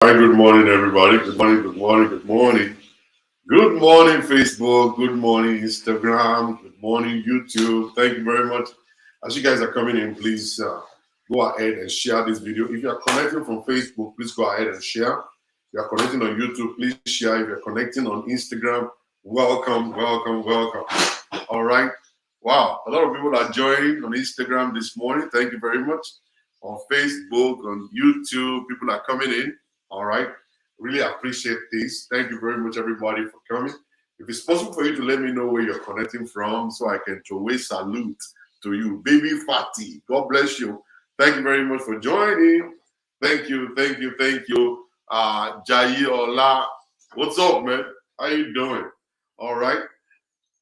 Hi, good morning, everybody. Good morning, good morning, good morning. Good morning, Facebook. Good morning, Instagram. Good morning, YouTube. Thank you very much. As you guys are coming in, please go ahead and share this video. If you are connecting from Facebook, please go ahead and share. If you are connecting on YouTube, please share. If you're connecting on Instagram, welcome, welcome, welcome. All right. Wow, a lot of people are joining on Instagram this morning. Thank you very much. On Facebook, on YouTube, people are coming in. All right. Really appreciate this. Thank you very much, everybody, for coming. If it's possible for you to let me know where you're connecting from so I can throw a salute to you. Baby Fatty, God bless you. Thank you very much for joining. Thank you, thank you, thank you. Jayi Ola, what's up, man? How you doing? All right.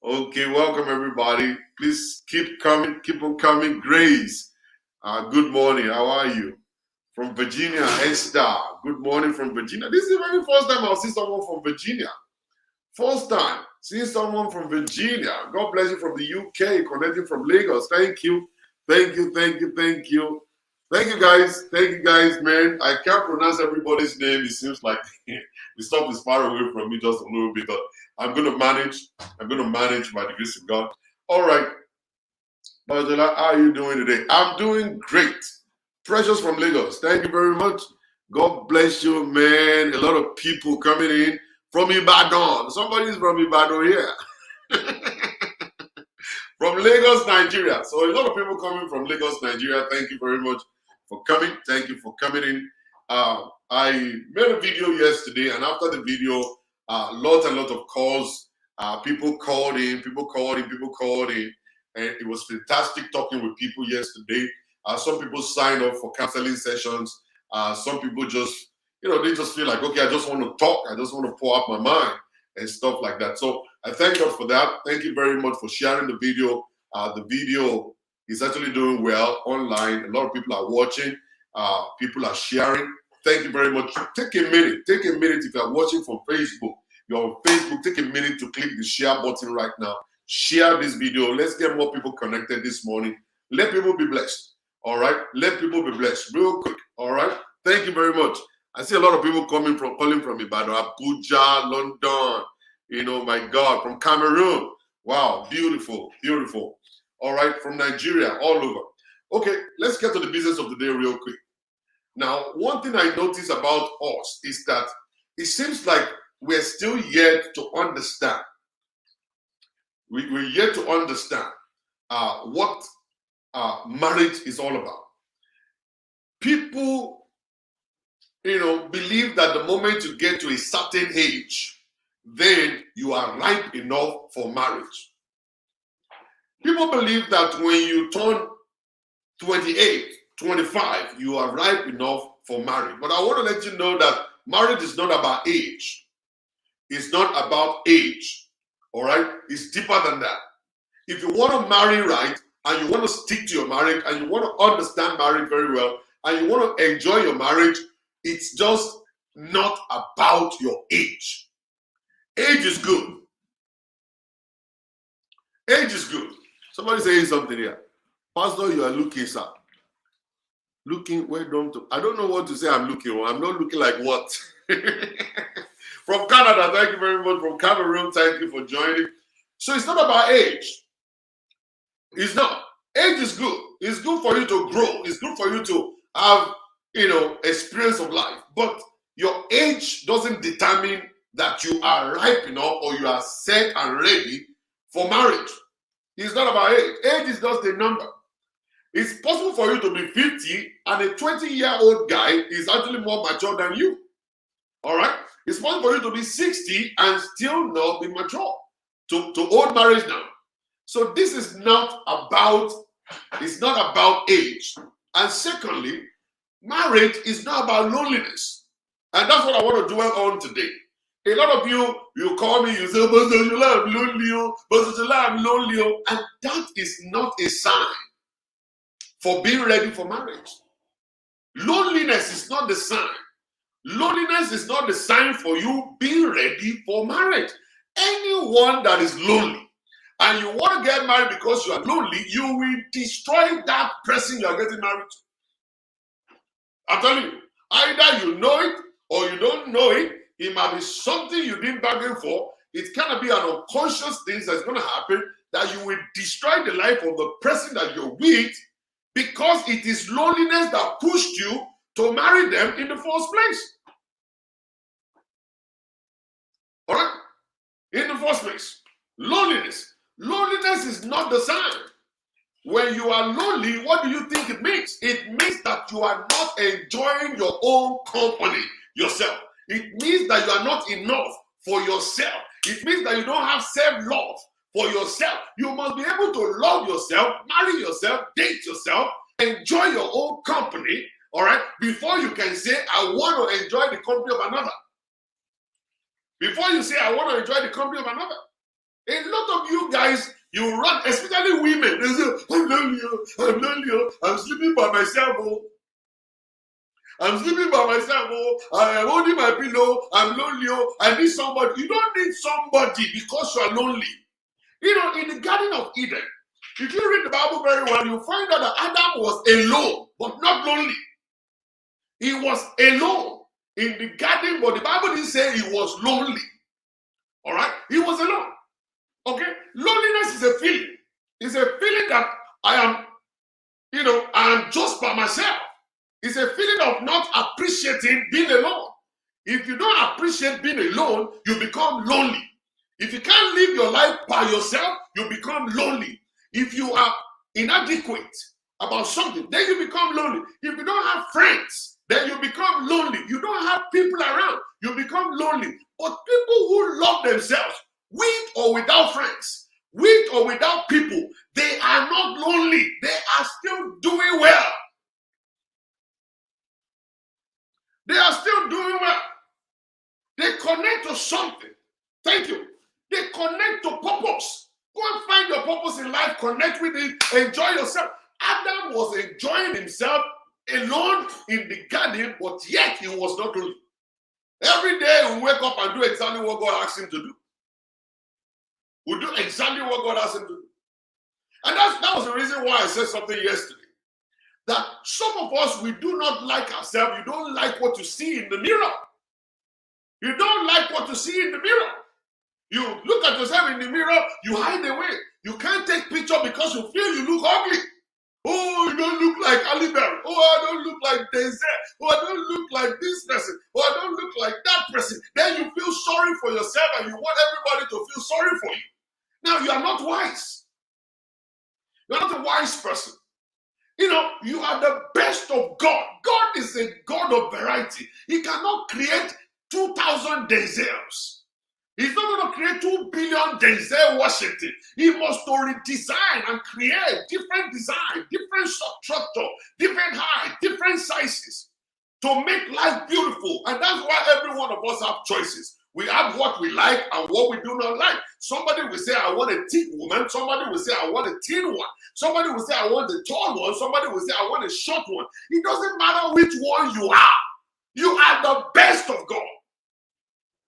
Okay, welcome, everybody. Please keep coming, keep on coming. Grace, good morning. How are you? From Virginia, Esther. Good morning from Virginia. This is the very first time I'll see someone from Virginia. First time seeing someone from Virginia. God bless you from the UK, connecting from Lagos. Thank you. Thank you, thank you, thank you. Thank you guys. Thank you guys, man. I can't pronounce everybody's name. It seems like the stuff is far away from me just a little bit. But I'm gonna manage. I'm gonna manage by the grace of God. All right. Bajala, how are you doing today? I'm doing great. Precious from Lagos. Thank you very much. God bless you, man. A lot of people coming in from Ibadan. Somebody's from Ibadan here. From Lagos, Nigeria. So a lot of people coming from Lagos, Nigeria. Thank you very much for coming. Thank you for coming in. I made a video yesterday, and after the video, lots and lots of calls. People called in, and it was fantastic talking with people yesterday. Some people signed up for counseling sessions. Some people just, they just feel like, okay, I just want to talk. I just want to pour out my mind and stuff like that. So I thank God for that. Thank you very much for sharing the video. The video is actually doing well online. A lot of people are watching. People are sharing. Thank you very much. Take a minute. Take a minute if you're watching from Facebook. You're on Facebook. Take a minute to click the share button right now. Share this video. Let's get more people connected this morning. Let people be blessed. All right. Let people be blessed real quick. All right. Thank you very much. I see a lot of people calling from Ibadan, Abuja, London. My God, from Cameroon. Wow. Beautiful. Beautiful. All right. From Nigeria, all over. Okay. Let's get to the business of the day real quick. Now, one thing I notice about us is that it seems like we're still yet to understand. We're yet to understand what marriage is all about. People, believe that the moment you get to a certain age, then you are ripe enough for marriage. People believe that when you turn 28, 25, you are ripe enough for marriage. But I want to let you know that marriage is not about age. It's not about age. All right? It's deeper than that. If you want to marry right, and you want to stick to your marriage, and you want to understand marriage very well, and you want to enjoy your marriage, it's just not about your age. Age is good. Age is good. Somebody saying something here. Pastor, you are looking, sir. Looking, where don't to? I don't know what to say. I'm looking. I'm not looking like what? From Canada, thank you very much. From Cameroon, thank you for joining. So it's not about age. It's not. Age is good. It's good for you to grow. It's good for you to have, experience of life. But your age doesn't determine that you are ripe enough or you are set and ready for marriage. It's not about age. Age is just a number. It's possible for you to be 50 and a 20-year-old guy is actually more mature than you. All right? It's possible for you to be 60 and still not be mature to old marriage now. So this is not about, it's not about age. And secondly, marriage is not about loneliness. And that's what I want to dwell on today. A lot of you call me, you say, I'm lonely, and that is not a sign for being ready for marriage. Loneliness is not the sign. Loneliness is not the sign for you being ready for marriage. Anyone that is lonely and you want to get married because you are lonely, you will destroy that person you are getting married to. I'm telling you, either you know it or you don't know it. It might be something you didn't bargain for. It cannot be an unconscious thing that's going to happen, that you will destroy the life of the person that you're with, because it is loneliness that pushed you to marry them in the first place. All right? In the first place. Loneliness. Loneliness is not the sign. When you are lonely, what do you think it means? It means that you are not enjoying your own company yourself. It means that you are not enough for yourself. It means that you don't have self-love for yourself. You must be able to love yourself, marry yourself, date yourself, enjoy your own company, all right, before you can say, I want to enjoy the company of another. Before you say, I want to enjoy the company of another. A lot of you guys, you run, especially women, they say, I'm lonely, I'm sleeping by myself, oh. I'm sleeping by myself, oh. I'm holding my pillow, I'm lonely, oh. I need somebody. You don't need somebody because you are lonely. You know, in the Garden of Eden, if you read the Bible very well, you find out that Adam was alone, but not lonely. He was alone in the garden, but the Bible didn't say he was lonely. All right? He was alone. Okay? Loneliness is a feeling. It's a feeling that I am just by myself. It's a feeling of not appreciating being alone. If you don't appreciate being alone, you become lonely. If you can't live your life by yourself, you become lonely. If you are inadequate about something, then you become lonely. If you don't have friends, then you become lonely. You don't have people around, you become lonely. But people who love themselves, with or without friends, with or without people, they are not lonely. They are still doing well. They are still doing well. They connect to something. Thank you. They connect to purpose. Go and find your purpose in life. Connect with it. Enjoy yourself. Adam was enjoying himself alone in the garden, but yet he was not lonely. Every day we wake up and do exactly what God asked him to do. We do exactly what God asked him to do. And that was the reason why I said something yesterday. That some of us, we do not like ourselves. You don't like what you see in the mirror. You don't like what you see in the mirror. You look at yourself in the mirror, you hide away. You can't take picture because you feel you look ugly. Oh, you don't look like Ali Berry. Oh, I don't look like Denzel. Oh, I don't look like this person. Oh, I don't look like that person. Then you feel sorry for yourself and you want everybody to feel sorry for you. Now, you are not wise. You're not a wise person. You know, you are the best of God. God is a God of variety. He cannot create 2,000 Denzels. He's not going to create 2 billion Denzel Washington. He must to redesign and create different design, different structure, different height, different sizes to make life beautiful. And that's why every one of us have choices. We have what we like and what we do not like. Somebody will say, I want a thick woman. Somebody will say, I want a thin one. Somebody will say, I want a tall one. Somebody will say, I want a short one. It doesn't matter which one you are. You are the best of God.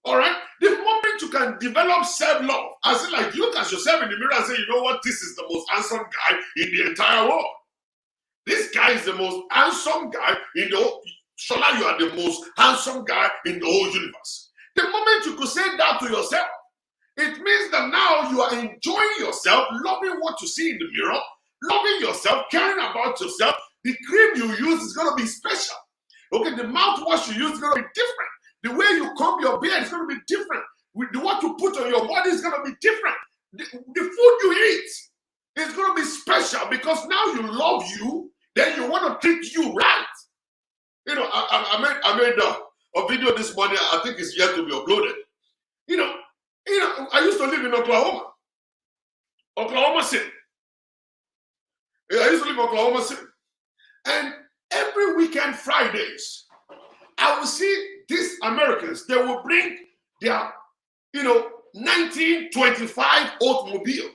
All right? The moment you can develop self-love, as in like you look at yourself in the mirror and say, you know what? This is the most handsome guy in the entire world. This guy is the most handsome guy in the whole. Shola, you are the most handsome guy in the whole universe. The moment you could say that to yourself, it means that now you are enjoying yourself, loving what you see in the mirror, loving yourself, caring about yourself. The cream you use is going to be special. Okay, the mouthwash you use is going to be different. The way you comb your beard is going to be different. With what you put on your body is going to be different. The food you eat is going to be special because now you love you, then you want to treat you right. You know, I made a video this morning. I think it's yet to be uploaded. You know, I used to live in Oklahoma City. I used to live in Oklahoma City. And every weekend, Fridays, I will see these Americans. They will bring their, 1925 automobile,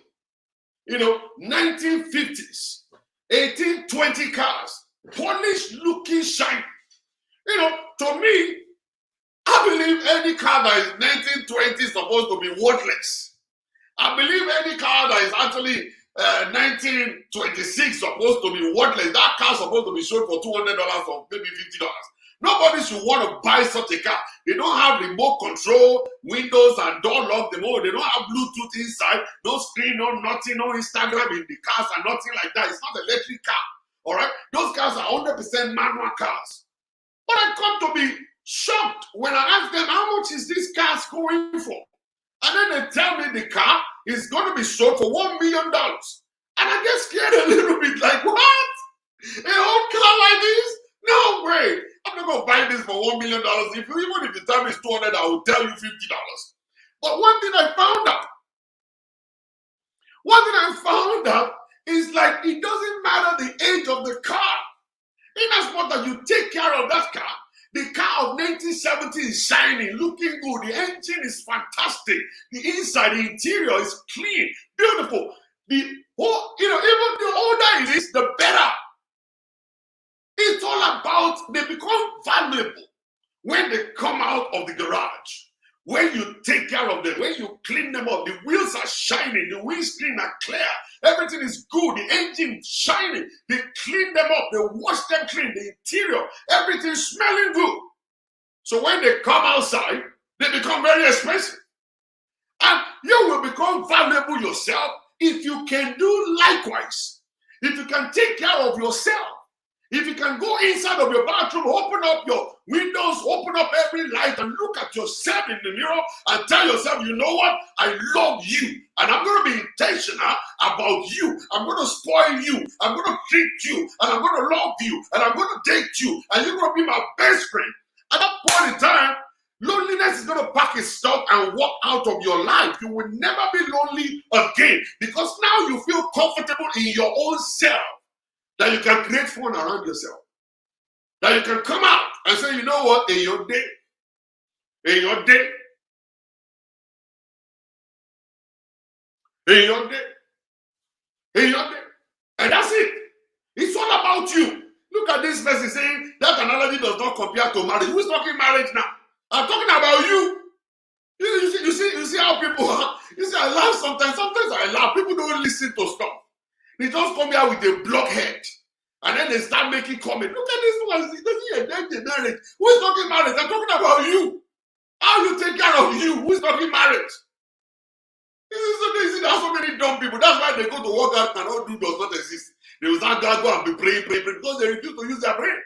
1950s, 1820 cars, polished looking, shiny. To me, I believe any car that is 1920 is supposed to be worthless. I believe any car that is actually 1926 supposed to be worthless. That car is supposed to be sold for $200 or maybe $50. Nobody should want to buy such a car. They don't have remote control, windows and door lock. They don't have Bluetooth inside, no screen, no nothing, no Instagram in the cars and nothing like that. It's not an electric car. All right? Those cars are 100% manual cars. But I come to be shocked when I ask them, how much is this car going for? And then they tell me the car is going to be sold for $1 million. And I get scared a little bit, like, what? A whole car like this? No way. I'm not going to buy this for $1 million. Even if the time is 200, I will tell you $50. But one thing I found out is like, it doesn't matter the age of the car. In as much as you take care of that car, the car of 1970 is shining, looking good. The engine is fantastic. The inside, the interior is clean, beautiful. The whole, even the older it is, the better. It's all about they become valuable when they come out of the garage. When you take care of them, when you clean them up, the wheels are shining, the windscreen are clear, everything is good, the engine is shining, they clean them up, they wash them clean, the interior, everything smelling good. So when they come outside, they become very expensive. And you will become valuable yourself if you can do likewise. If you can take care of yourself. If you can go inside of your bathroom, open up your windows, open up every light and look at yourself in the mirror and tell yourself, you know what? I love you and I'm going to be intentional about you. I'm going to spoil you. I'm going to treat you and I'm going to love you and I'm going to date you and you're going to be my best friend. At that point in time, loneliness is going to pack its stuff and walk out of your life. You will never be lonely again because now you feel comfortable in your own self. That you can create fun around yourself. That you can come out and say, you know what, in your day, and that's it. It's all about you. Look at this person saying that analogy does not compare to marriage. Who's talking marriage now? I'm talking about you. You see how people are. You see, I laugh sometimes. Sometimes I laugh. People don't listen to stuff. They just come here with a blockhead. And then they start making comments. Look at this one. He doesn't the marriage. Who is talking marriage? I'm talking about you. How you take care of you? Who is talking marriage? This is so easy. There are so many dumb people. That's why they go to work out and all do does not exist. They will start go and be praying because they refuse to use their brain.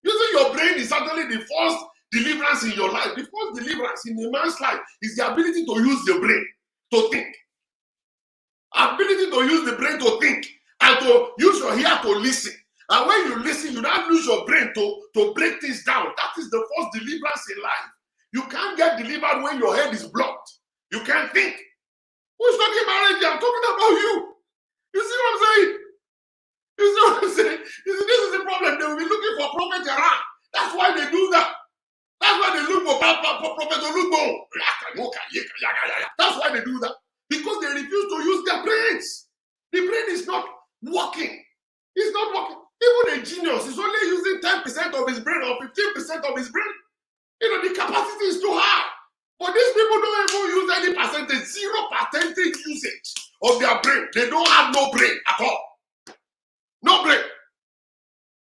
Using your brain is certainly the first deliverance in your life. The first deliverance in a man's life is the ability to use the brain to think. Ability to use the brain to think and to use your ear to listen. And when you listen, you don't use your brain to break things down. That is the first deliverance in life. You can't get delivered when your head is blocked. You can't think. Who's talking marriage? I'm talking about you. You see what I'm saying? You see what I'm saying? You see, this is the problem. They will be looking for prophets around. That's why they do that. That's why they look for prophet Olugo. That's why they do that. Because they refuse to use their brains. The brain is not working. It's not working. Even a genius is only using 10% of his brain or 15% of his brain. The capacity is too high. But these people don't even use any percentage, 0% usage of their brain. They don't have no brain at all. No brain.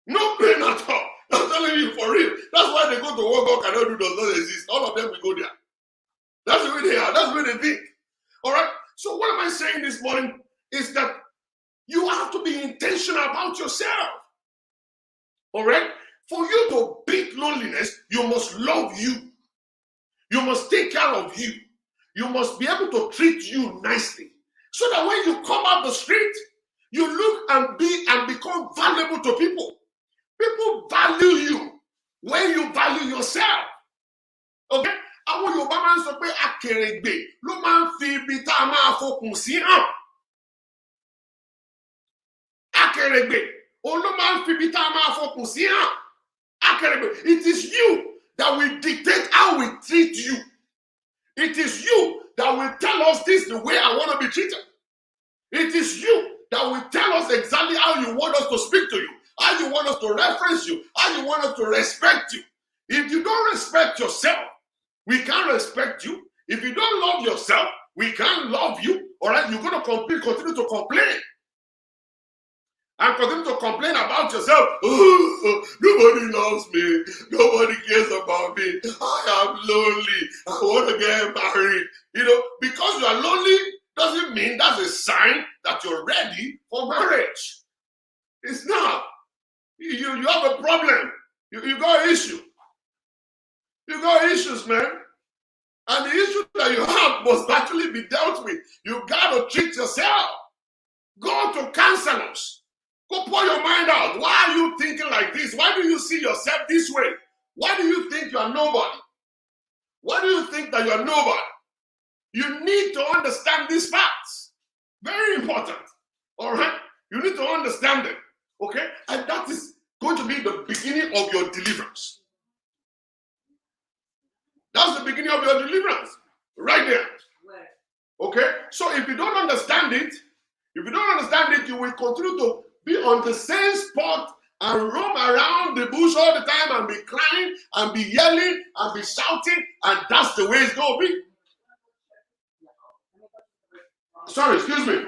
No brain at all. I'm telling you for real. That's why they go to work God cannot do does not exist. All of them will go there. That's the way they are. That's the way they think. All right? So what am I saying this morning is that you have to be intentional about yourself. All right? For you to beat loneliness, you must love you. You must take care of you. You must be able to treat you nicely. So that when you come out the street, you look and become valuable to people. People value you when you value yourself. Okay? Àwọn Yorùbá máa ń sọ pé akèrègbè ló máa ń fi ibi tá a máa fokùn sí hàn. Akèrègbè òun ló máa ń fi ibi tá a máa fokùn sí hàn. Akèrègbè, it is you that will dictate how we treat you. It is you that will tell us this the way I want to be treated. It is you that will tell us exactly how you want us to speak to you, how you want us to reference you, how you want us to respect you. If you don't respect yourself, we can't respect you. If you don't love yourself, we can't love you. All right, you're going to continue to complain. and continue to complain about yourself. Oh, nobody loves me. Nobody cares about me. I am lonely. I want to get married. Because you are lonely doesn't mean that's a sign that you're ready for marriage. It's not. You have a problem. You got an issue. You got issues, man. And the issue that you have must actually be dealt with. You got to treat yourself. Go to counselors. Go pour your mind out. Why are you thinking like this? Why do you see yourself this way? Why do you think you are nobody? Why do you think that you are nobody? You need to understand these facts. Very important. All right? You need to understand them. Okay? And that is going to be the beginning of your deliverance. That's the beginning of your deliverance. Right there. Okay? So if you don't understand it, you will continue to be on the same spot and roam around the bush all the time and be crying and be yelling and be shouting, and that's the way it's going to be. Sorry, excuse me.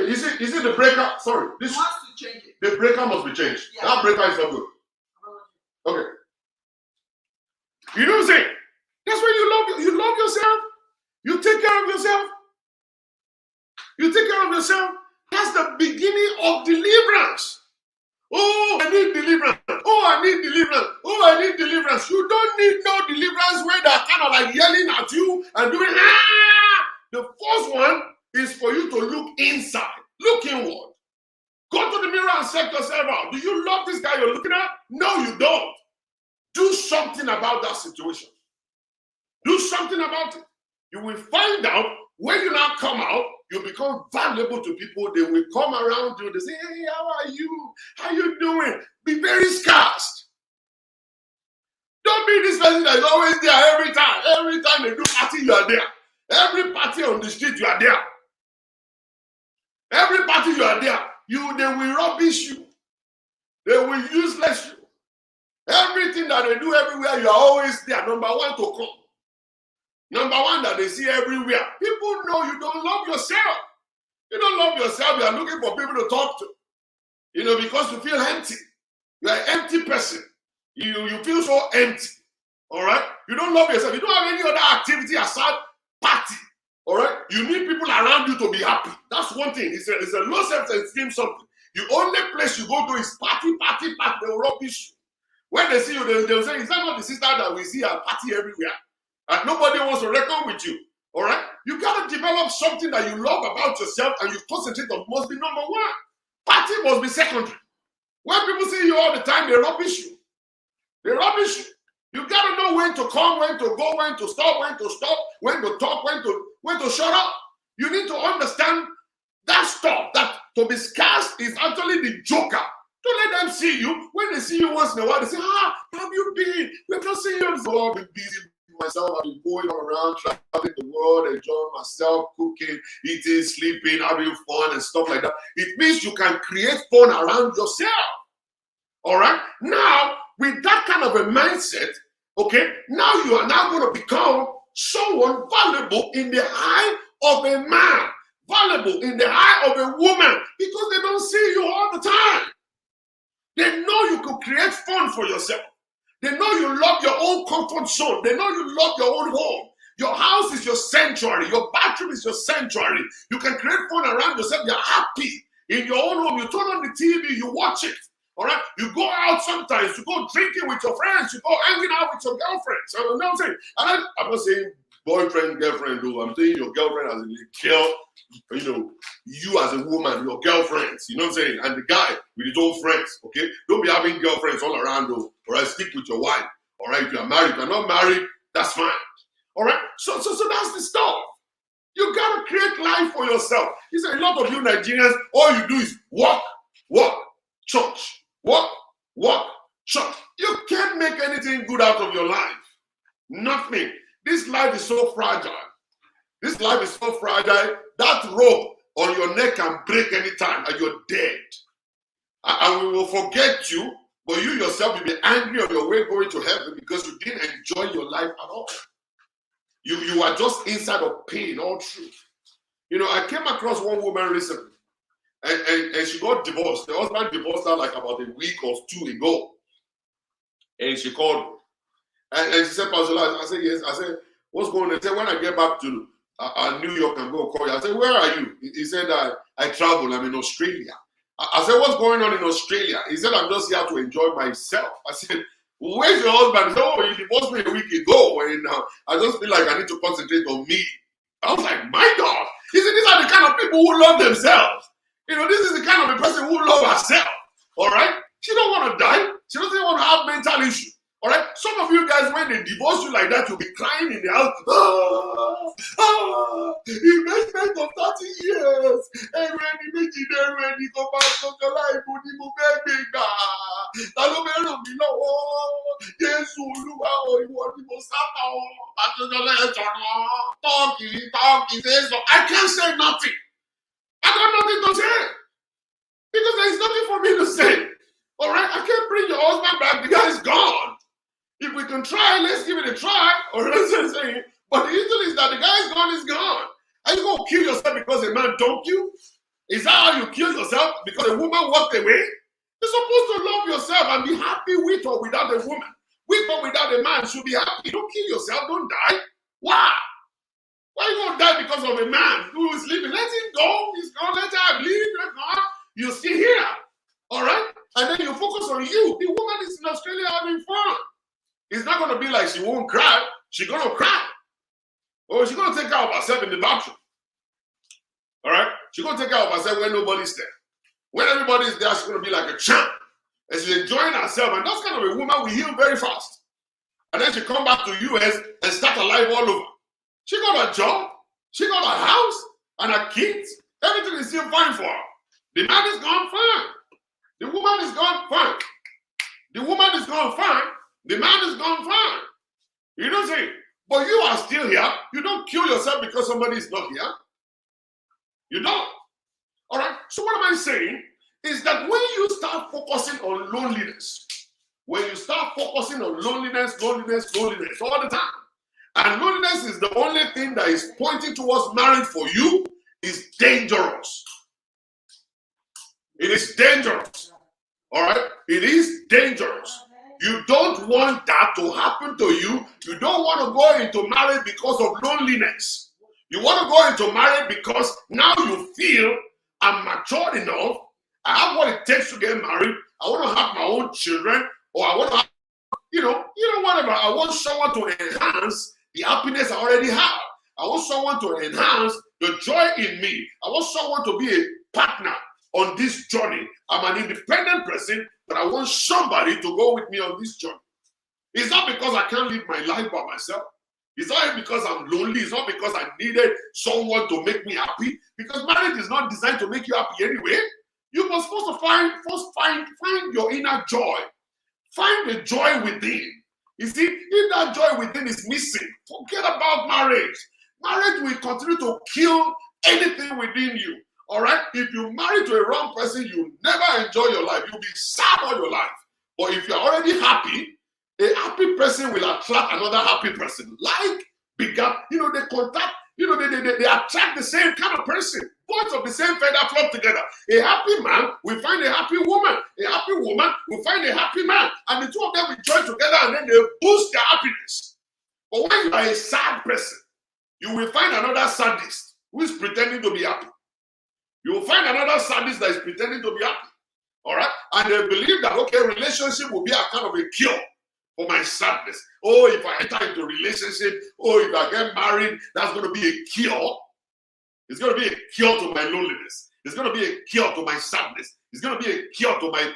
Is it the breaker? Sorry. This wants to change it. The breaker must be changed. Yeah. That breaker is not good. Okay. You know what I'm saying? That's when you love yourself. You take care of yourself. You take care of yourself. That's the beginning of deliverance. Oh, I need deliverance. Oh, I need deliverance. Oh, I need deliverance. You don't need no deliverance where they're kind of like yelling at you and doing The first one is for you to look inside. Look inward. Go to the mirror and check yourself out. Do you love this guy you're looking at? No, you don't. Do something about that situation. Do something about it. You will find out when you now come out, you become valuable to people. They will come around you. They say, hey, how are you? How you doing? Be very scarce. Don't be this person that is always there every time. Every time they do party, you are there. Every party on the street, you are there. Every party, you are there. They will rubbish you. They will useless you. Everything that they do everywhere, you are always there. Number one to come. Number one that they see everywhere. People know you don't love yourself. You don't love yourself. You are looking for people to talk to. Because you feel empty. You are an empty person. You feel so empty. All right? You don't love yourself. You don't have any other activity aside party. All right? You need people around you to be happy. That's one thing. It's a low self-esteem something. The only place you go to is party. They will rubbish you. When they see you, they will say, is that not the sister that we see at party everywhere? And nobody wants to reckon with you. All right? You got to develop something that you love about yourself and you concentrate on must be number one. Party must be secondary. When people see you all the time, they rubbish you. They rubbish you. You got to know when to come, when to go, when to stop, when to talk, when to shut up. You need to understand that stuff, that to be scarce is actually the joker. Don't let them see you. When they see you once in a while, they say, how have you been? We've not seen you. So I've been busy myself. I've been going around, traveling the world, enjoying myself, cooking, eating, sleeping, having fun and stuff like that. It means you can create fun around yourself. All right? Now, with that kind of a mindset, okay, now you are now going to become someone valuable in the eye of a man, valuable in the eye of a woman, because they don't see you all the time. They know you could create fun for yourself. They know you love your own comfort zone. They know you love your own home. Your house is your sanctuary. Your bathroom is your sanctuary. You can create fun around yourself. You're happy in your own home. You turn on the TV, you watch it. All right? You go out sometimes. You go drinking with your friends. You go hanging out with your girlfriends. You know what I'm saying? And I'm not saying boyfriend, girlfriend, though. I'm saying your girlfriend as a girl. You as a woman, your girlfriends, you know what I'm saying? And the guy with his own friends, okay? Don't be having girlfriends all around, though. All right? Stick with your wife. All right? If you're married, if you're not married, that's fine. All right? So that's the stuff. You got to create life for yourself. You say a lot of you Nigerians, all you do is work, church. Work, church. You can't make anything good out of your life. Nothing. This life is so fragile. This life is so fragile. That rope on your neck can break anytime and you're dead. And we will forget you, but you yourself will be angry on your way going to heaven because you didn't enjoy your life at all. You are just inside of pain all through. I came across one woman recently, And she got divorced. The husband divorced her like about a week or two ago. And she called me. And she said, Pastor, I said, yes. I said, what's going on? He said, when I get back to New York, I'm going to call you. I said, where are you? He said, I travel. I'm in Australia. I said, what's going on in Australia? He said, I'm just here to enjoy myself. I said, where's your husband? He said, oh, he divorced me a week ago. And I just feel like I need to concentrate on me. I was like, my God. He said, these are the kind of people who love themselves. This is the kind of a person who loves herself. All right? She don't want to die. She doesn't want to have mental issues. All right? Some of you guys, when they divorce you like that, you'll be crying in the house. Investment of 30 years. Ready, go back to the life. I can't say nothing. I got nothing to say. Because there is nothing for me to say. All right? I can't bring your husband back. The guy is gone. If we can try, let's give it a try. Or let's say, but the issue is that the guy is gone, is gone. Are you going to kill yourself because a man dumped you? Is that how you kill yourself? Because a woman walked away? You're supposed to love yourself and be happy with or without a woman. With or without a man, should be happy. Don't kill yourself. Don't die. Why? Why are you going to die because of a man who is living? Let him go. He's gone. Let her leave. Let her. You're still here. All right? And then you focus on you. The woman is in Australia having fun. It's not going to be like she won't cry. She's going to cry. Or she's going to take care of herself in the bathroom. All right? She's going to take care of herself when nobody's there. When everybody's there, she's going to be like a champ. And she's enjoying herself. And that's kind of a woman we heal very fast. And then she come back to the US and start her life all over. She got a job. She got a house and her kids. Everything is still fine for her. The man is gone fine. The woman is gone fine. The woman is gone fine. The man is gone fine. You know what I'm saying? But you are still here. You don't kill yourself because somebody is not here. You don't. All right? So what am I saying? Is that when you start focusing on loneliness, when you start focusing on loneliness all the time, and loneliness is the only thing that is pointing towards marriage for you, is dangerous. It is dangerous. All right? It is dangerous. You don't want that to happen to you. You don't want to go into marriage because of loneliness. You want to go into marriage because now you feel I'm matured enough. I have what it takes to get married. I want to have my own children, or I want to have, whatever. I want someone to enhance the happiness I already have. I want someone to enhance the joy in me. I want someone to be a partner on this journey. I'm an independent person, but I want somebody to go with me on this journey. It's not because I can't live my life by myself. It's not because I'm lonely. It's not because I needed someone to make me happy. Because marriage is not designed to make you happy anyway. You must first find your inner joy. Find the joy within. You see, if that joy within is missing, forget about marriage. Marriage will continue to kill anything within you. All right? If you marry to a wrong person, you never enjoy your life. You'll be sad all your life. But if you're already happy, a happy person will attract another happy person. Like bigger, they contact, they attract the same kind of person. Birds of the same feather flock together. A happy man will find a happy woman. A happy woman will find a happy man. And the two of them will join together and then they boost their happiness. But when you are a sad person, you will find another sadist who is pretending to be happy. You will find another sadist that is pretending to be happy. All right? And they believe that, okay, relationship will be a kind of a cure for my sadness. Oh, if I enter into a relationship, if I get married, that's going to be a cure. It's going to be a cure to my loneliness. It's going to be a cure to my sadness. It's going to be a cure to my,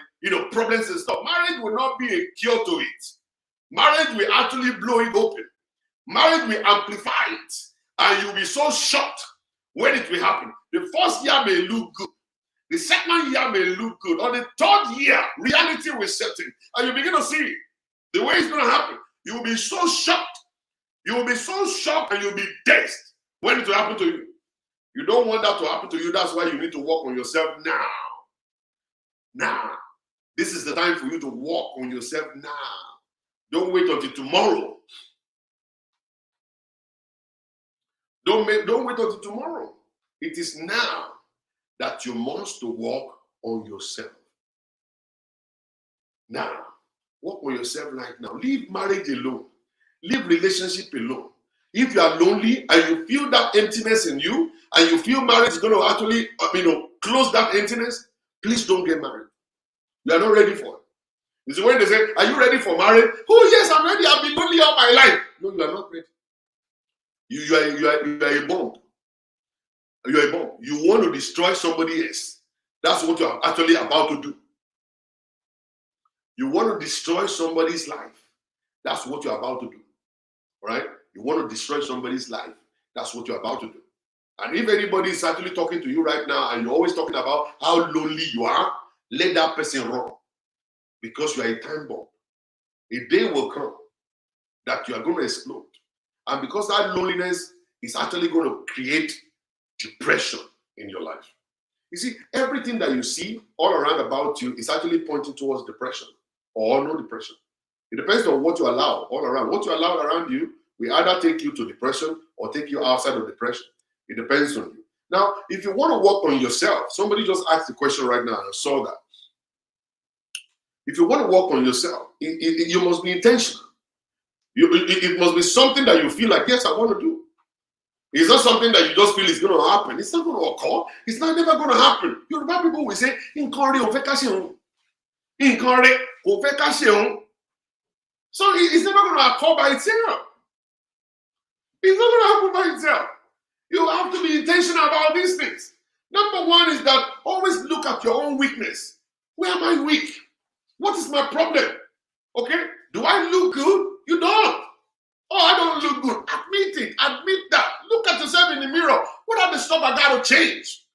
problems and stuff. Marriage will not be a cure to it. Marriage will actually blow it open. Marriage will amplify it. And you'll be so shocked when it will happen. The first year may look good. The second year may look good. On the third year, reality will set in. And you begin to see the way it's going to happen. You will be so shocked. You will be so shocked and you'll be dazed when it will happen to you. You don't want that to happen to you. That's why you need to work on yourself now. Now. This is the time for you to work on yourself now. Don't wait until tomorrow. Don't wait until tomorrow. It is now that you must work on yourself. Now, work on yourself right now. Leave marriage alone. Leave relationship alone. If you are lonely and you feel that emptiness in you, and you feel marriage is going to actually, close that emptiness, please don't get married. You are not ready for it. You see, when they say, "Are you ready for marriage?" Oh, yes, I'm ready. I've been lonely all my life. No, you are not ready. You are a bomb. You are a bomb. You want to destroy somebody else. That's what you are actually about to do. You want to destroy somebody's life. That's what you're about to do. Right? You want to destroy somebody's life. That's what you're about to do. And if anybody is actually talking to you right now and you're always talking about how lonely you are, let that person run. Because you are a time bomb. A day will come that you are going to explode. And because that loneliness is actually going to create depression in your life. You see, everything that you see all around about you is actually pointing towards depression or no depression. It depends on what you allow all around. What you allow around you will either take you to depression or take you outside of depression. It depends on you. Now, if you want to work on yourself, somebody just asked the question right now, and I saw that. If you want to work on yourself, you must be intentional. It must be something that you feel like, yes, I want to do. It's not something that you just feel is going to happen. It's not going to occur. It's not never going to happen. Yoruba people will say, "Inkan re o fe ka seun." Inkan re o fe ka seun. So it's never going to occur by itself. It's not going to happen by itself. You have to be intentional about these things. Number one is that always look at your own weakness. Where am I weak? What is my problem? Okay? Do I look good? You don't. Oh, I don't look good. Admit it. Admit that. Look at yourself in the mirror. What are the stuff I got to change?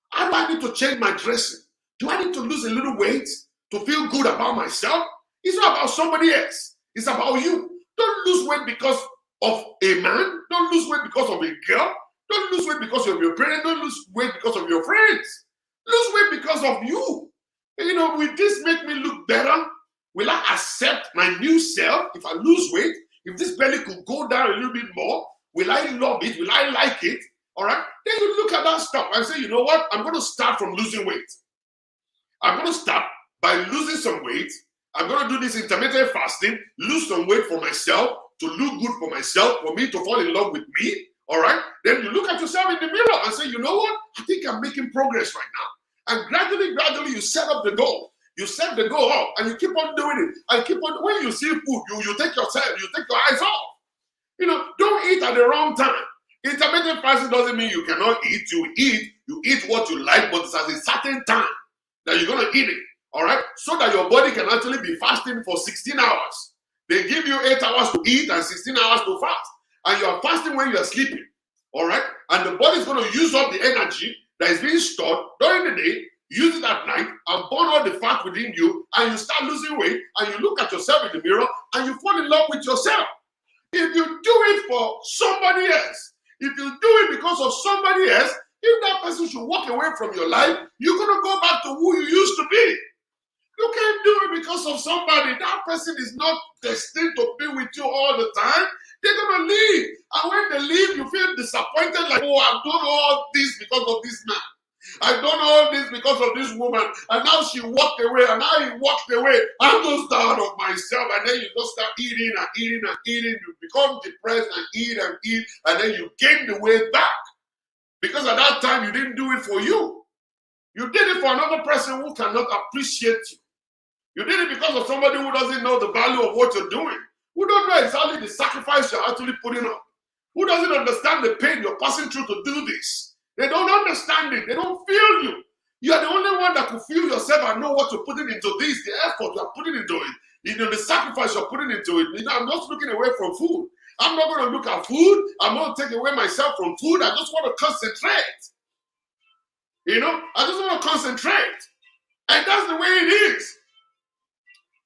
How do I need to change my dressing? Do I need to lose a little weight to feel good about myself? It's not about somebody else. It's about you. Don't lose weight because of a man. Don't lose weight because of a girl. Don't lose weight because of your parents. Don't lose weight because of your friends. Lose weight because of you. Will this make me look better? Will I accept my new self if I lose weight? If this belly could go down a little bit more, will I love it? Will I like it? All right? Then you look at that stuff and say, you know what? I'm going to start from losing weight. I'm going to start by losing some weight. I'm going to do this intermittent fasting, lose some weight for myself, to look good for myself, for me to fall in love with me. All right? Then you look at yourself in the mirror and say, you know what? I think I'm making progress right now. And gradually, you set up the goal. You set the goal up and you keep on doing it. And keep on, when you see food, you take your eyes off. Don't eat at the wrong time. Intermittent fasting doesn't mean you cannot eat. You eat what you like, but it's at a certain time that you're going to eat it. All right? So that your body can actually be fasting for 16 hours. They give you 8 hours to eat and 16 hours to fast. And you are fasting when you are sleeping. All right? And the body is going to use up the energy that is being stored during the day, use it at night, and burn all the fat within you, and you start losing weight, and you look at yourself in the mirror, and you fall in love with yourself. If you do it for somebody else, if you do it because of somebody else, if that person should walk away from your life, you're going to go back to who you used to be. You can't do it because of somebody. That person is not destined to be with you all the time. They're going to leave. And when they leave, you feel disappointed, like, oh, I've done all this because of this man. I've done all this because of this woman. And now she walked away, and now he walked away. I'm just tired of myself. And then you just start eating and eating and eating. You become depressed and eat, and then you gain the weight back. Because at that time, you didn't do it for you. You did it for another person who cannot appreciate you. You did it because of somebody who doesn't know the value of what you're doing. Who don't know exactly the sacrifice you're actually putting up. Who doesn't understand the pain you're passing through to do this. They don't understand it. They don't feel you. You are the only one that can feel yourself and know what you're putting into this, the effort you're putting into it. The sacrifice you're putting into it. I'm not looking away from food. I'm not going to look at food. I'm not going to take away myself from food. I just want to concentrate. I just want to concentrate. And that's the way it is.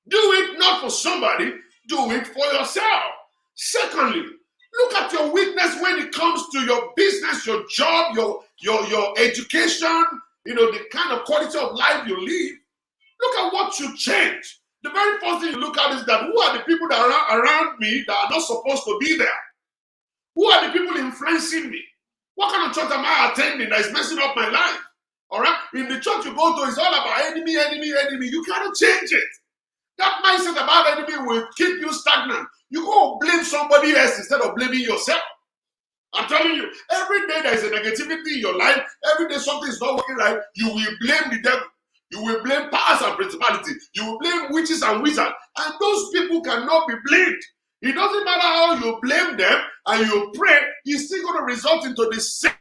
Do it not for somebody, do it for yourself. Secondly, look at your weakness when it comes to your business, your job, your education, the kind of quality of life you live. Look at what you change. The very first thing you look at is that who are the people that are around me that are not supposed to be there? Who are the people influencing me? What kind of church am I attending that is messing up my life? All right? In the church you go to, it's all about enemy, enemy, enemy. You cannot change it. That mindset about enemy will keep you stagnant. You go blame somebody else instead of blaming yourself. I'm telling you, every day there is a negativity in your life, every day something is not working right, you will blame the devil. You will blame powers and principalities. You will blame witches and wizards. And those people cannot be blamed. It doesn't matter how you blame them and you pray, it's still going to result into the same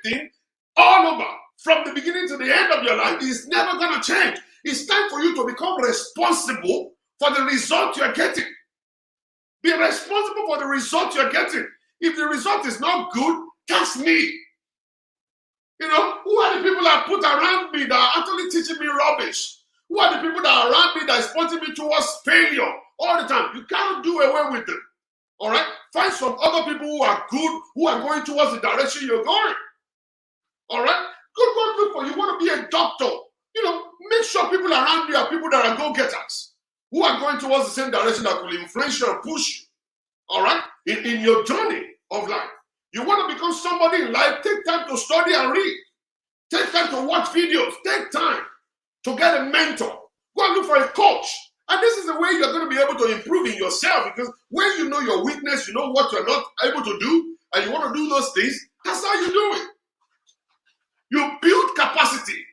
thing all over. From the beginning to the end of your life, it's never going to change. It's time for you to become responsible for the result you're getting. Be responsible for the result you're getting. If the result is not good, that's me. You know, who are the people that put around me that are actually teaching me rubbish? Who are the people that are around me that is pointing me towards failure all the time? You can't do away with them. All right? Find some other people who are good, who are going towards the direction you're going. All right? Good people. You want to be a doctor. You know, make sure people around you are people that are go-getters, who are going towards the same direction that will influence you and push you. All right? In your journey of life. You want to become somebody in life, take time to study and read. Take time to watch videos. Take time to get a mentor. Go and look for a coach. And this is the way you're going to be able to improve in yourself, because when you know your weakness, you know what you're not able to do, and you want to do those things, that's how you do it. You build capacity.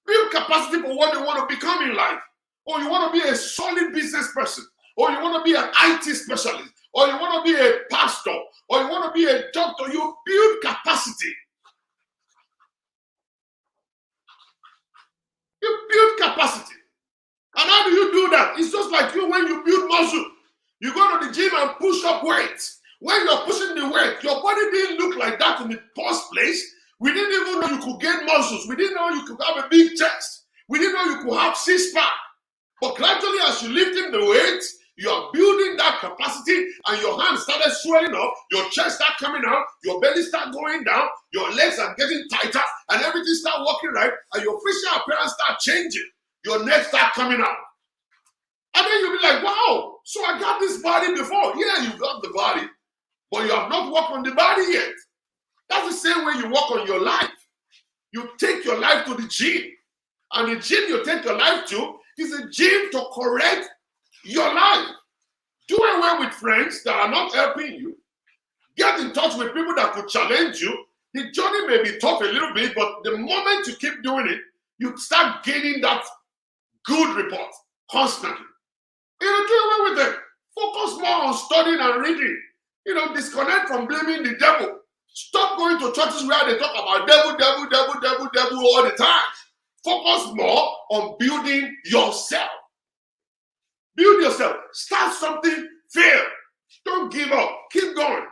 Build capacity for what you want to become in life. Or you want to be a solid business person. Or you want to be an IT specialist. Or you want to be a pastor. Or you want to be a doctor. You build capacity. You build capacity. And how do you do that? It's just like you when you build muscle. You go to the gym and push up weights. When you're pushing the weight, your body didn't look like that in the first place. We didn't even know you could gain muscles. We didn't know you could have a big chest. We didn't know you could have six-pack. But gradually, as you lifting the weights, you are building that capacity, and your hands started swelling up, your chest start coming out, your belly start going down, your legs are getting tighter, and everything start working right, and your facial appearance start changing. Your neck start coming out. And then you'll be like, wow, so I got this body before. Yeah, you got the body, but you have not worked on the body yet. That's the same way you work on your life. You take your life to the gym. And the gym you take your life to is a gym to correct your life. Do away with friends that are not helping you. Get in touch with people that could challenge you. The journey may be tough a little bit, but the moment you keep doing it, you start gaining that good report constantly. You know, do away with them. Focus more on studying and reading. You know, disconnect from blaming the devil. Stop going to churches where they talk about devil, devil, devil, devil, devil all the time. Focus more on building yourself. Build yourself. Start something, fail. Don't give up. Keep going.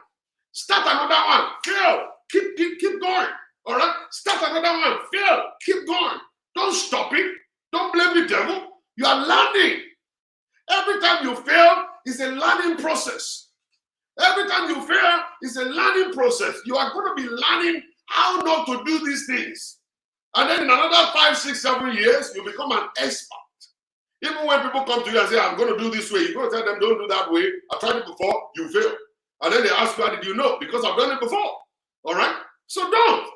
Start another one. Fail. Keep going. All right? Start another one. Fail. Keep going. Don't stop it. Don't blame the devil. You are learning. Every time you fail, it's a learning process. Every time you fail, it's a learning process. You are going to be learning how not to do these things. And then in another 5, 6, 7 years, you become an expert. Even when people come to you and say, I'm going to do this way, you're going to tell them, don't do that way. I've tried it before, you fail. And then they ask you, how did you know? Because I've done it before. All right? So don't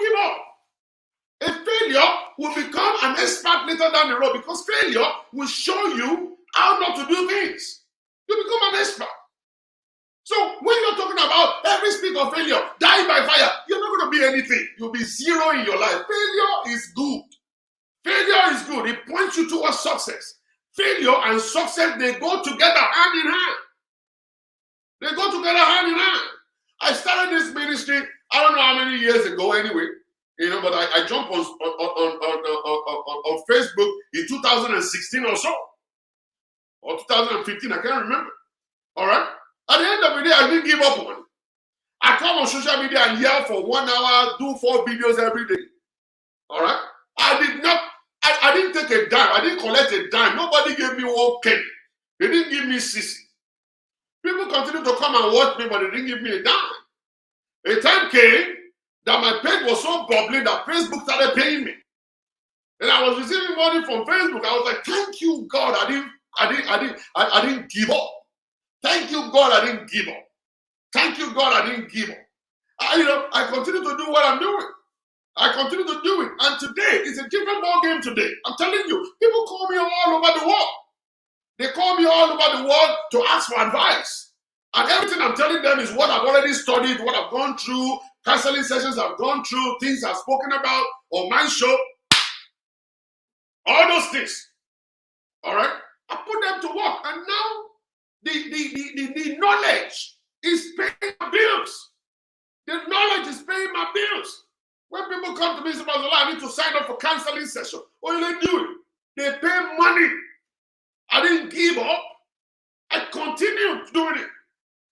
give up. A failure will become an expert later down the road, because failure will show you how not to do things. You become an expert. So when you're talking about every speak of failure, die by fire, you're not going to be anything. You'll be zero in your life. Failure is good. Failure is good. It points you towards success. Failure and success, they go together hand in hand. They go together hand in hand. I started this ministry, I don't know how many years ago anyway, you know, but I jumped on Facebook in 2016 or so, or 2015, I can't remember. All right? At the end of the day, I didn't give up on it. I come on social media and yell for 1 hour, do 4 videos every day. All right? I didn't take a dime. I didn't collect a dime. Nobody gave me 1 penny. They didn't give me CC. People continue to come and watch me, but they didn't give me a dime. A time came that my page was so bubbling that Facebook started paying me. And I was receiving money from Facebook. I was like, thank you, God. I didn't give up. Thank you, God, I didn't give up. Thank you, God, I didn't give up. I continue to do what I'm doing. I continue to do it. And today is a different ball game today. I'm telling you, people call me all over the world. They call me all over the world to ask for advice. And everything I'm telling them is what I've already studied, what I've gone through, counseling sessions I've gone through, things I've spoken about on my show. All those things. All right? I put them to work. And now the knowledge is paying my bills. The knowledge is paying my bills. When people come to me and say, I need to sign up for counseling session. What do they do? They pay money. I didn't give up. I continued doing it.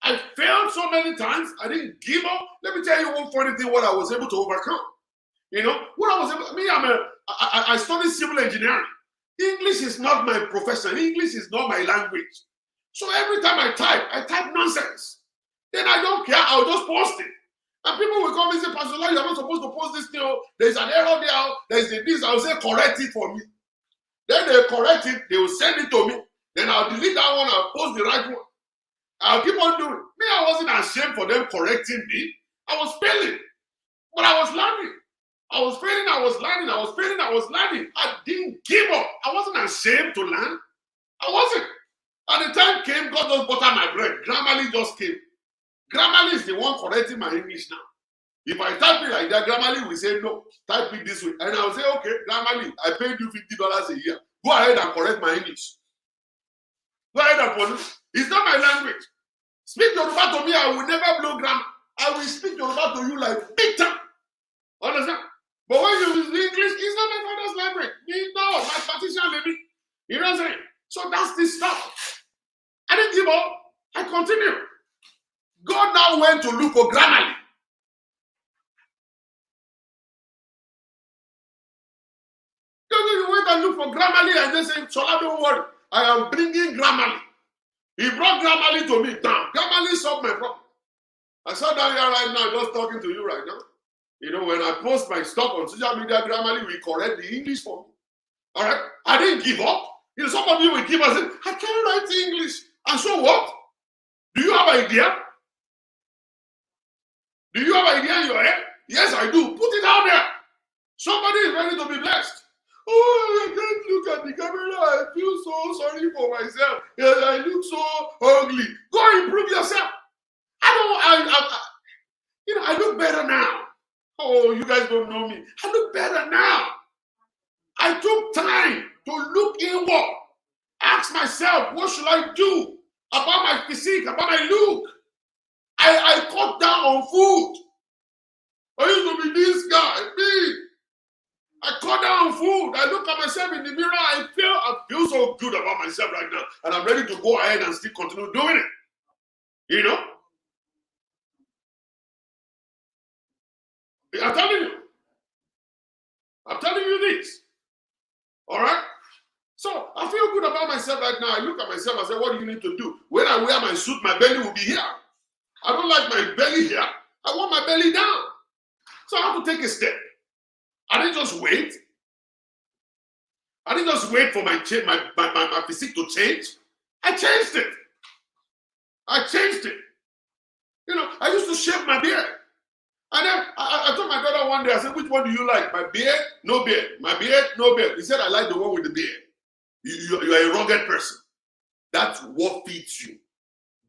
I failed so many times. I didn't give up. Let me tell you one funny thing, what I was able to overcome. What I was able, I studied civil engineering. English is not my profession. English is not my language. So every time I type nonsense. Then I don't care. I'll just post it. And people will come and say, Pastor Lai, you're not supposed to post this thing. There's an error there. There's this. I'll say, correct it for me. Then they correct it. They will send it to me. Then I'll delete that one. I'll post the right one. I'll keep on doing it. Me, I wasn't ashamed for them correcting me. I was failing. But I was learning. I was failing. I was learning. I was failing. I was learning. I didn't give up. I wasn't ashamed to learn. I wasn't. And the time came, God just buttered my bread. Grammarly just came. Grammarly is the one correcting my English now. If I type it like that, Grammarly will say, no, type it this way. And I'll say, okay, Grammarly, I paid you $50 a year. Go ahead and correct my English. Go ahead and produce. It's not my language. Speak Yoruba to me, I will never blow grammar. I will speak Yoruba to you like big time. Understand? But when you use English, it's not my father's language. Me, no, my partition lady. You know what I'm saying? So that's the stuff. I didn't give up. I continued. God now went to look for Grammarly. You went and look for Grammarly and they say, Shola, don't worry. I am bringing Grammarly. He brought Grammarly to me. Damn, Grammarly solved my problem. I sat down here right now, just talking to you right now. When I post my stuff on social media, Grammarly will correct the English for me. All right? I didn't give up. Some of you will give us, I can't write English. And so what? Do you have an idea? Do you have an idea in your head? Yes, I do. Put it out there. Somebody is ready to be blessed. Oh, I can't look at the camera. I feel so sorry for myself. I look so ugly. Go improve yourself. I look better now. Oh, you guys don't know me. I look better now. I took time to look inward. Ask myself, what should I do about my physique, about my look? I cut down on food. I used to be this guy, me. I cut down on food. I look at myself in the mirror. I feel so good about myself right now. And I'm ready to go ahead and still continue doing it. I'm telling you this. All right? So I feel good about myself right now. I look at myself and say, what do you need to do? When I wear my suit, my belly will be here. I don't like my belly here. I want my belly down. So I have to take a step. I didn't just wait. I didn't just wait for my physique to change. I changed it. I used to shave my beard. And then I told my daughter one day, I said, which one do you like? My beard? No beard. My beard? No beard. He said, I like the one with the beard. You are a rugged person. That's what fits you.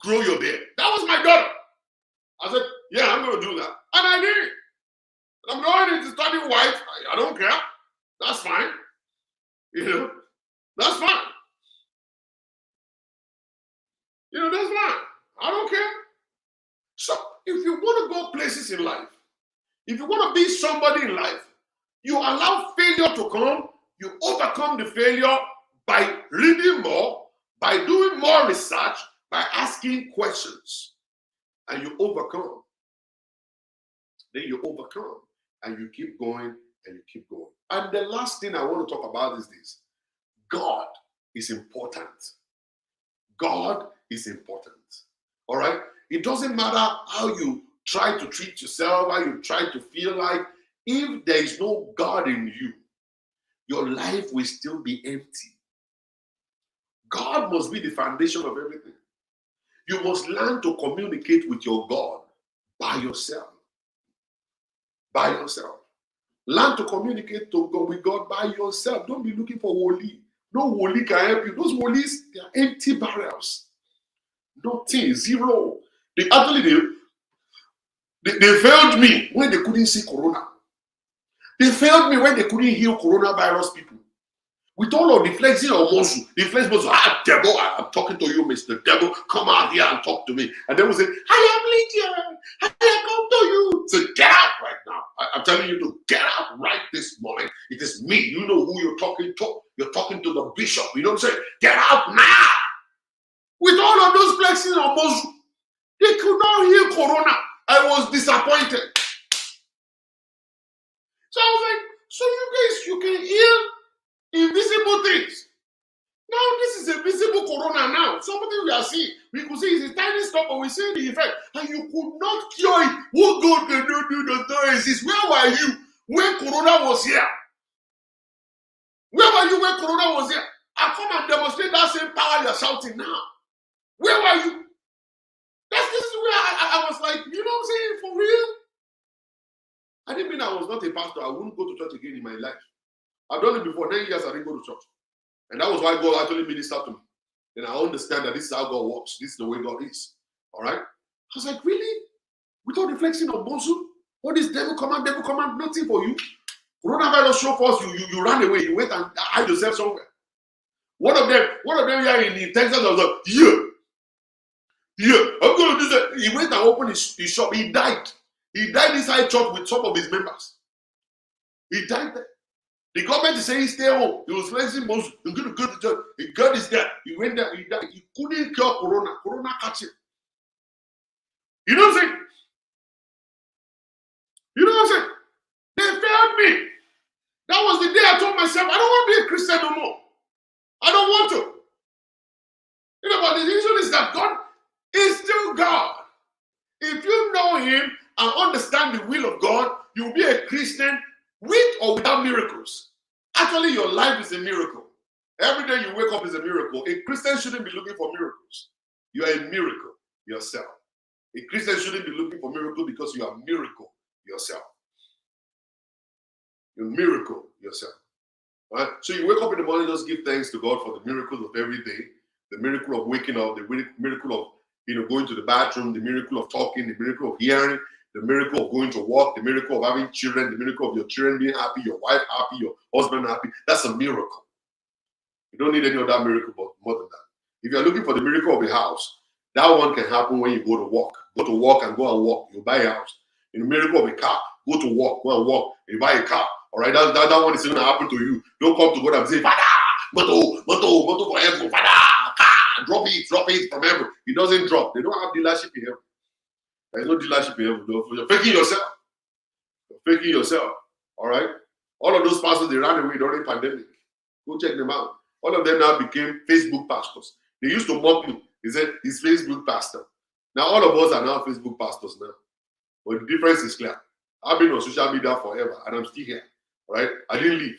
Grow your beard. That was my daughter. I said, yeah, I'm going to do that. And I did. I'm going into study white. I don't care. That's fine. That's fine. That's fine. I don't care. So if you want to go places in life, if you want to be somebody in life, you allow failure to come, you overcome the failure by reading more, by doing more research, by asking questions, and you overcome. Then you overcome, and you keep going, and you keep going. And the last thing I want to talk about is this. God is important. God is important. All right? It doesn't matter how you try to treat yourself, how you try to feel like. If there is no God in you, your life will still be empty. God must be the foundation of everything. You must learn to communicate with your God by yourself. by yourself. Learn to communicate with God by yourself. Don't be looking for woli. No woli can help you. Those wolis, they are empty barrels. Nothing, zero. They failed me when they couldn't see corona. They failed me when they couldn't heal coronavirus people. With all of the flexing of muscle, the flex muscle, devil, I'm talking to you, Mr. Devil, come out here and talk to me. And they will say, I am Lydia, I come to you. So get out right now. I'm telling you to get out right this morning. It is me. You know who you're talking to. You're talking to the bishop. You don't say, get out now. With all of those flexing of muscle, they could not heal corona. I was disappointed. So I was like, so you can heal invisible things. Now this is a visible corona now. Something we are seeing. We could see it's a tiny stuff, but we see the effect. And you could not cure it. What God can do the authorities? Where were you when corona was here? Where were you when corona was here? I come and demonstrate that same power you're shouting now. Where were you? This is where I was like, you know what I'm saying? For real? I didn't mean I was not a pastor. I wouldn't go to church again in my life. I've done it before. 9 years I didn't go to church. And that was why God actually ministered to me. And I understand that this is how God works. This is the way God is. All right? I was like, really? Without reflection of muscle? All this devil command, nothing for you. Coronavirus show force, you ran away. You went and hide yourself somewhere. One of them here in Texas was like, I'm going to do that. He went and opened his shop. He died. He died inside church with some of his members. He died there. The government is saying stay home. He was flexing muscle. He's going to go to church. He got his death. He went there. He died. He couldn't cure corona. Corona catch him. You know what I'm saying? You know what I'm saying? They failed me. That was the day I told myself, I don't want to be a Christian no more. I don't want to. You know, but the issue is that God is still God. If you know Him and understand the will of God, you'll be a Christian with or without miracles. Actually, your life is a miracle. Every day you wake up is a miracle. A Christian shouldn't be looking for miracles. You are a miracle yourself. A Christian shouldn't be looking for miracles because you are a miracle yourself. You're a miracle yourself. Right? So you wake up in the morning, just give thanks to God for the miracles of every day, the miracle of waking up, the miracle of going to the bathroom, the miracle of talking, the miracle of hearing, the miracle of going to work, the miracle of having children, the miracle of your children being happy, your wife happy, your husband happy. That's a miracle. You don't need any other miracle but more than that. If you're looking for the miracle of a house, that one can happen when you go to work. Go to work and go and walk. You buy a house. In the miracle of a car, go to work, go and walk, and you buy a car. All right, that one is going to happen to you. Don't come to God and say, Father, moto forever, Father, car, drop it from heaven. It doesn't drop. They don't have dealership in heaven. There's no dealership in heaven. You're faking yourself. You're faking yourself. All right? All of those pastors, they ran away during the pandemic. Go check them out. All of them now became Facebook pastors. They used to mock me. They said, he's Facebook pastor. Now, all of us are now Facebook pastors now. But the difference is clear. I've been on social media forever, and I'm still here. All right? I didn't leave.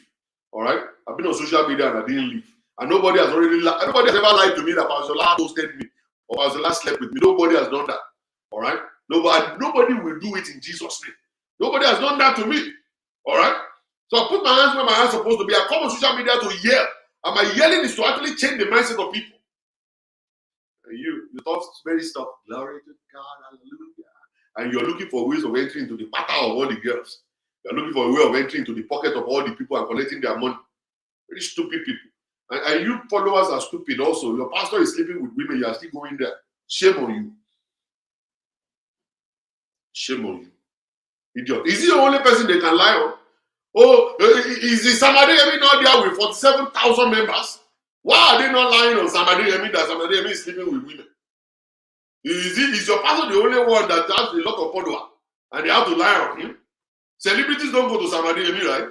All right? I've been on social media, and I didn't leave. And nobody has ever lied to me that Pastor Last hosted me or Pastor Last slept with me. Nobody has done that. All right? Nobody will do it in Jesus' name. Nobody has done that to me. All right? So I put my hands where my hands are supposed to be. I come on social media to yell. And my yelling is to actually change the mindset of people. And you thought very stuff. Glory to God, hallelujah. And you're looking for ways of entering into the pattern of all the girls. You're looking for a way of entering into the pocket of all the people and collecting their money. Very stupid people. And you followers are stupid also. Your pastor is sleeping with women. You are still going there. Shame on you. Shame on you. Idiot. Is he the only person they can lie on? Oh, is the Samadhi not there with 47,000 members? Why are they not lying on Samadhi that Samadhi is sleeping with women? Is your pastor the only one that has a lot of followers and they have to lie on him? Celebrities don't go to Samadhi, right?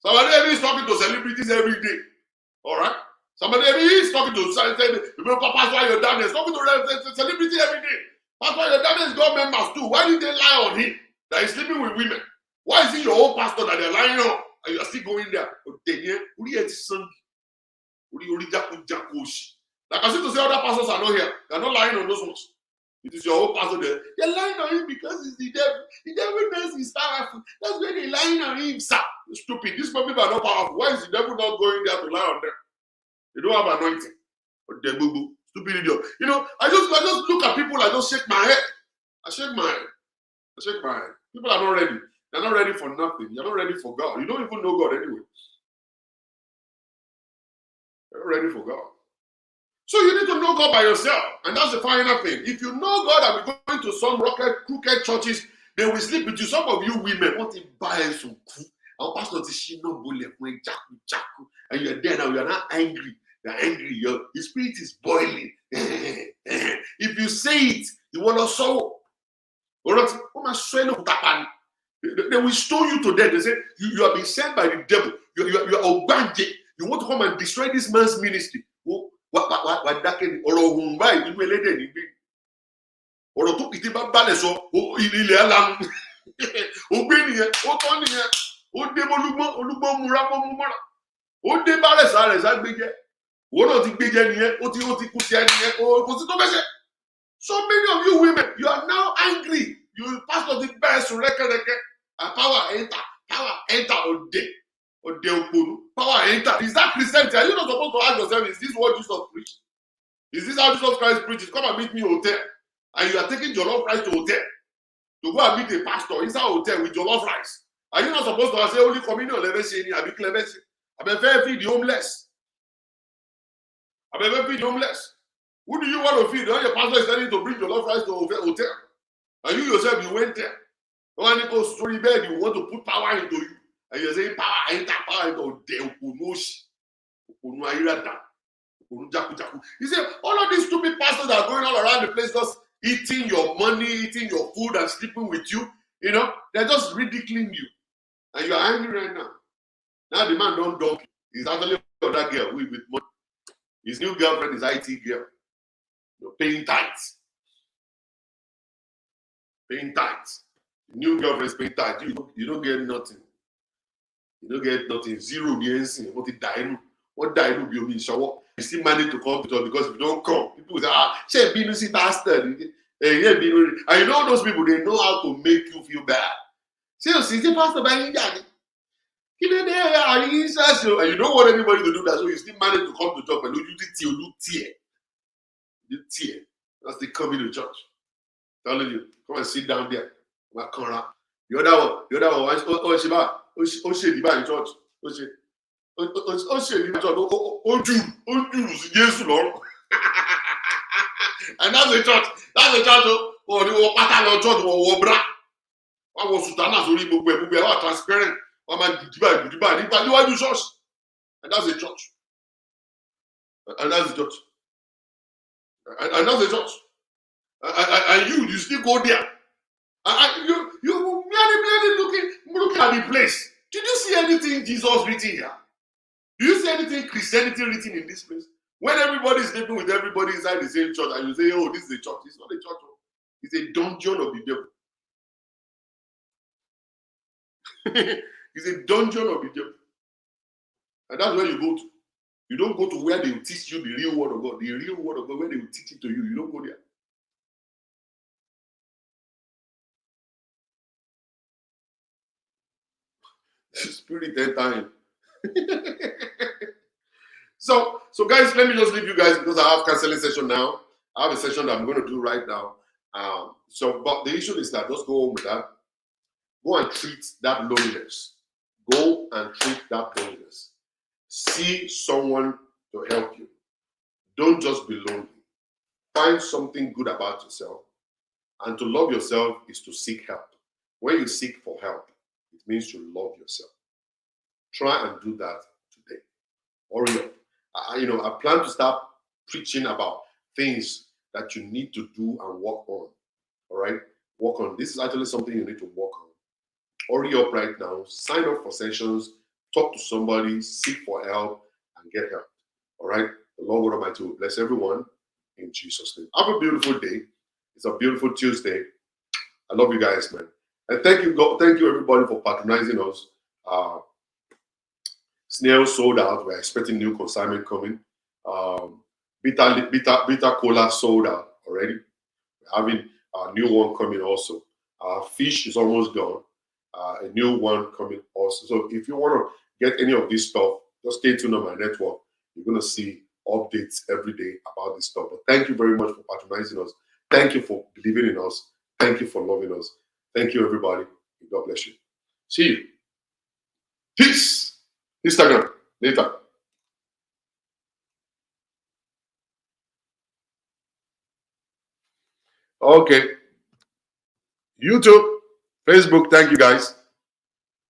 Samadhi is talking to celebrities every day. All right? Samadhi is talking to Pastor Yodan is talking to celebrities every day. Pastor Yodan is God members too. Why did they lie on him that he's sleeping with women? Why is he your own pastor that they're lying on and you're still going there? Like I said to say, other pastors are not here. They're not lying on those ones. It is your own pastor there. They're lying on him because it's the devil. The devil knows he's powerful. That's why they're lying on him, sir. Stupid. These people are not powerful. Why is the devil not going there to lie on them? They don't have anointing. But they're boo-boo. Stupid idiot. You know, I just look at people, I just shake my head. I shake my head. People are not ready. They're not ready for nothing. You're not ready for God. You don't even know God anyway. You're not ready for God. So you need to know God by yourself. And that's the final thing. If you know God and be going to some crooked churches, they will sleep with you. Some of you women want to buy some cool. Our pastor is and you're there now, you're not angry. You're angry. Your spirit is boiling. If you say it, you will not sow. They will stone you to death. They say, you are being sent by the devil. You are Obanje. You want to come and destroy this man's ministry. What that can ọ̀rọ̀ tó kìtì bá balẹ̀ sọ ilẹ̀ alanu ó gbé nìyẹn ó tọ́ nìyẹn ó dé olúgbọ́n múra mọ́ mú mọ́ra ó dé bá rẹ̀sà gbéjẹ́ òun náà ti gbéjẹ́ nìyẹn ó ti kú sí ẹ nìyẹn kò sí tó fẹ́ ṣe. So many of you women, you are now angry. You pastor the best rẹ́kẹ̀rẹ́kẹ́ and power enter òde power enter. Is that Christianity? Are you not supposed to ask yourself, is this what Jesus preached? Is this how Jesus Christ preaches? Come and meet me in hotel. And you are taking jollof rice to hotel to go and meet a pastor inside a hotel with jollof rice. Are you not supposed to say only communion level I be clever? I be fair feed the homeless. I be fair feed the homeless. Who do you want to feed? When your pastor is telling you to bring jollof rice to hotel, and you yourself you went there. When you go story bed, you want to put power into you, and you're saying power into you say all of these stupid pastors that are going all around the place just eating your money, eating your food, and sleeping with you. You know, they're just ridiculing you. And you're angry right now. Now the man don't dump you. He's actually that girl with money. His new girlfriend is IT girl. You're paying tithes. Paying tithes. The new girlfriend is paying tithes. You don't get nothing. You don't get nothing. Zero the NC. What die will be in shower. You still manage to come to church because if you don't come, people will say, she been see bastard. And you know those people, they know how to make you feel bad. See, the pastor by and you don't want anybody to do that, so you still manage to come to church and you tear. That's the coming to church. Telling you, come and sit down there. The other one, in church. And that's the church. That's the church. I was transparent. And that's the church. And that's the church. And that's the church. And you still go there. And you merely looking at the place. Did you see anything Jesus written here? Do you see anything Christianity written in this place? When everybody is living with everybody inside the same church and you say, oh, this is a church. It's not a church. It's a dungeon of the devil. It's a dungeon of the devil. And that's where you go to. You don't go to where they will teach you the real word of God. The real word of God, where they will teach it to you. You don't go there. Spirit that time. So guys, let me just leave you guys because I have counseling session now. I have a session that I'm going to do right now. But the issue is that just go home with that. Go and treat that loneliness. Go and treat that loneliness. See someone to help you. Don't just be lonely. Find something good about yourself. And to love yourself is to seek help. When you seek for help, it means you love yourself. Try and do that today. Hurry up. I plan to start preaching about things that you need to do and work on. All right? Work on. This is actually something you need to work on. Hurry up right now. Sign up for sessions. Talk to somebody. Seek for help and get help. All right? The Lord God Almighty will bless everyone in Jesus' name. Have a beautiful day. It's a beautiful Tuesday. I love you guys, man. And thank you, God. Thank you, everybody, for patronizing us. Snail sold out. We're expecting new consignment coming. Bitter cola sold out already. We're having a new one coming also. Fish is almost gone. A new one coming also. So if you want to get any of this stuff, just stay tuned on my network. You're going to see updates every day about this stuff. But thank you very much for patronizing us. Thank you for believing in us. Thank you for loving us. Thank you, everybody. God bless you. See you. Peace. Instagram later. Okay. YouTube, Facebook. Thank you, guys.